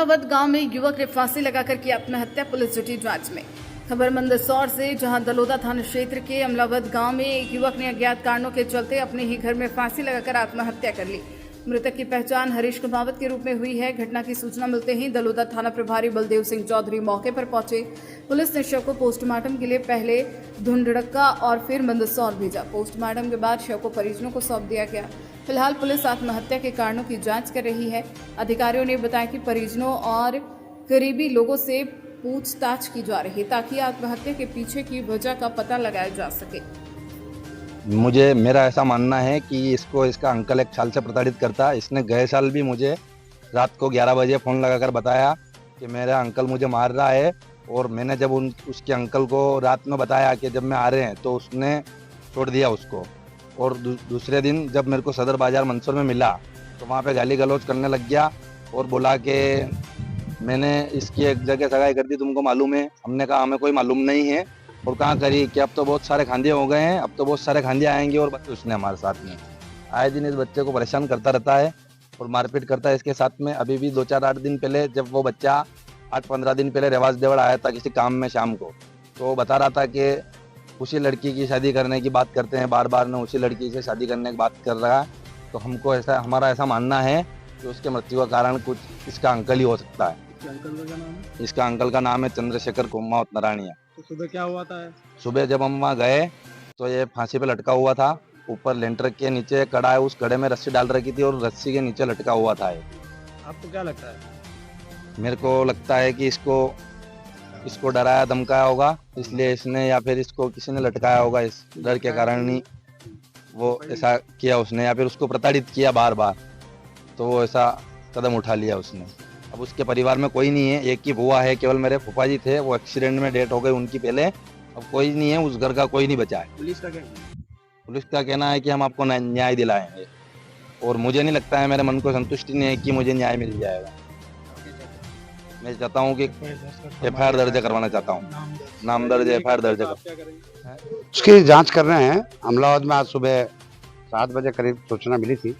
अमलावद गांव में युवक ने फांसी लगाकर की आत्महत्या, पुलिस जुटी जांच में। खबर मंदसौर से, जहां दलोदा थाना क्षेत्र के अमलावद गांव में एक युवक ने अज्ञात कारणों के चलते अपने ही घर में फांसी लगाकर आत्महत्या कर ली। मृतक की पहचान हरीश कुमावत के रूप में हुई है। घटना की सूचना मिलते ही दलोदा थाना प्रभारी बलदेव सिंह चौधरी मौके पर पहुंचे। पुलिस ने शव को पोस्टमार्टम के लिए पहले धुंडड़क्का और फिर मंदसौर भेजा। पोस्टमार्टम के बाद शव को परिजनों को सौंप दिया गया। फिलहाल पुलिस आत्महत्या के कारणों की जांच कर रही है। अधिकारियों ने बताया कि परिजनों और करीबी लोगों से पूछताछ की जा रही है ताकि आत्महत्या के पीछे की वजह का पता लगाया जा सके। मेरा ऐसा मानना है कि इसका अंकल 1 साल से प्रताड़ित करता है। इसने गए साल भी मुझे रात को 11 बजे फ़ोन लगाकर बताया कि मेरा अंकल मुझे मार रहा है, और मैंने जब उसके अंकल को रात में बताया कि जब मैं आ रहे हैं, तो उसने छोड़ दिया उसको। और दूसरे दिन जब मेरे को सदर बाज़ार मंदसौर में मिला तो वहाँ पे गाली गलौज करने लग गया और बोला कि मैंने इसकी एक जगह सगाई कर दी, तुमको मालूम है? हमने कहा हमें कोई मालूम नहीं है। और कहाँ करी कि अब तो बहुत सारे खांधे हो गए हैं, अब तो बहुत सारे खांधे आएंगे। और उसने हमारे साथ में आए दिन इस बच्चे को परेशान करता रहता है और मारपीट करता है इसके साथ में। अभी भी 2-4-8 दिन पहले, जब वो बच्चा 8-15 दिन पहले रेवाज देवड़ आया था किसी काम में शाम को, तो वो बता रहा था कि उसी लड़की की शादी करने की बात करते हैं, बार बार ने उसी लड़की से शादी करने की बात कर रहा है। तो हमारा ऐसा मानना है कि उसके मृत्यु का कारण कुछ इसका अंकल ही हो सकता है। इसका अंकल का नाम है चंद्रशेखर कुमावत नारायणिया। तो सुबह क्या हुआ था? सुबह जब हम वहाँ गए तो ये फांसी पे लटका हुआ था। ऊपर लेंटर के नीचे कड़ा है, उस कड़े में रस्सी डाल रखी थी और रस्सी के नीचे लटका हुआ था ये। आपको क्या लगता है? मेरे को लगता है कि इसको डराया धमकाया होगा, इसलिए इसने, या फिर इसको किसी ने लटकाया होगा। इस डर के कारण ही वो ऐसा किया उसने, या फिर उसको प्रताड़ित किया बार बार, तो वो ऐसा कदम उठा लिया उसने। अब उसके परिवार में कोई नहीं है, एक ही बुआ है, केवल मेरे फूफा जी थे, वो एक्सीडेंट में डेथ हो गई उनकी पहले। अब कोई नहीं है, उस घर का कोई नहीं बचा है। पुलिस का क्या कहना है? पुलिस का कहना है कि हम आपको न्याय दिलाएंगे, और मुझे नहीं लगता है, मेरे मन को संतुष्टि नहीं है कि मुझे न्याय मिल जाएगा। मैं चाहता हूँ कि FIR दर्ज करवाना चाहता हूँ, नाम दर्ज FIR दर्ज कर। उसकी जांच कर रहे हैं। अमलावद में आज सुबह 7 बजे करीब सूचना मिली थी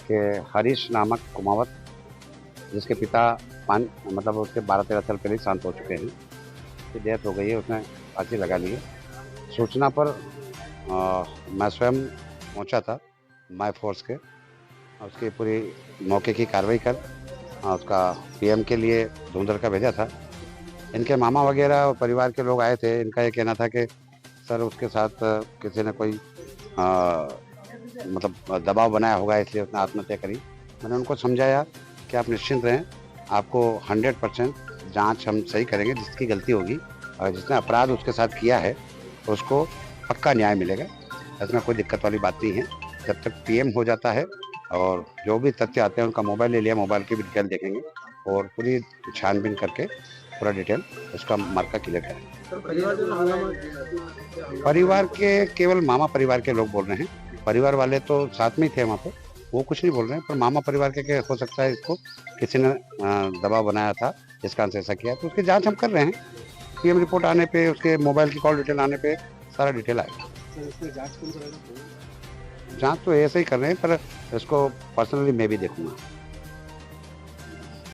कि हरीश नामक कुमावत, जिसके पिता मतलब उसके 12-13 साल पहले शांत हो चुके हैं, उसकी डेथ हो गई है, उसने फांसी लगा ली है। सूचना पर मैं स्वयं पहुंचा था, माय फोर्स के, उसकी पूरी मौके की कार्रवाई कर उसका PM के लिए धुंधड़का भेजा था। इनके मामा वगैरह और परिवार के लोग आए थे। इनका ये कहना था कि सर उसके साथ किसी ने कोई मतलब दबाव बनाया होगा, इसलिए उसने आत्महत्या करी। मैंने उनको समझाया कि आप निश्चिंत रहें, आपको 100% जांच हम सही करेंगे। जिसकी गलती होगी और जिसने अपराध उसके साथ किया है उसको पक्का न्याय मिलेगा, इसमें कोई दिक्कत वाली बात नहीं है। जब तक PM हो जाता है और जो भी तथ्य आते हैं उनका मोबाइल ले लिया, मोबाइल की भी डिटेल देखेंगे और पूरी छानबीन करके पूरा डिटेल उसका मार्का क्लियर करेंगे। परिवार के केवल मामा परिवार के लोग बोल रहे हैं, परिवार वाले तो साथ में ही थे वहाँ पे, वो कुछ नहीं बोल रहे हैं। पर मामा परिवार के हो सकता है इसको किसी ने दबाव बनाया था, इस कारण से ऐसा किया। तो उसकी जांच हम कर रहे हैं। PM रिपोर्ट आने पे, उसके मोबाइल की कॉल डिटेल आने पे सारा डिटेल आएगा। जांच तो ऐसे ही कर रहे हैं, पर इसको पर्सनली मैं भी देखूंगा।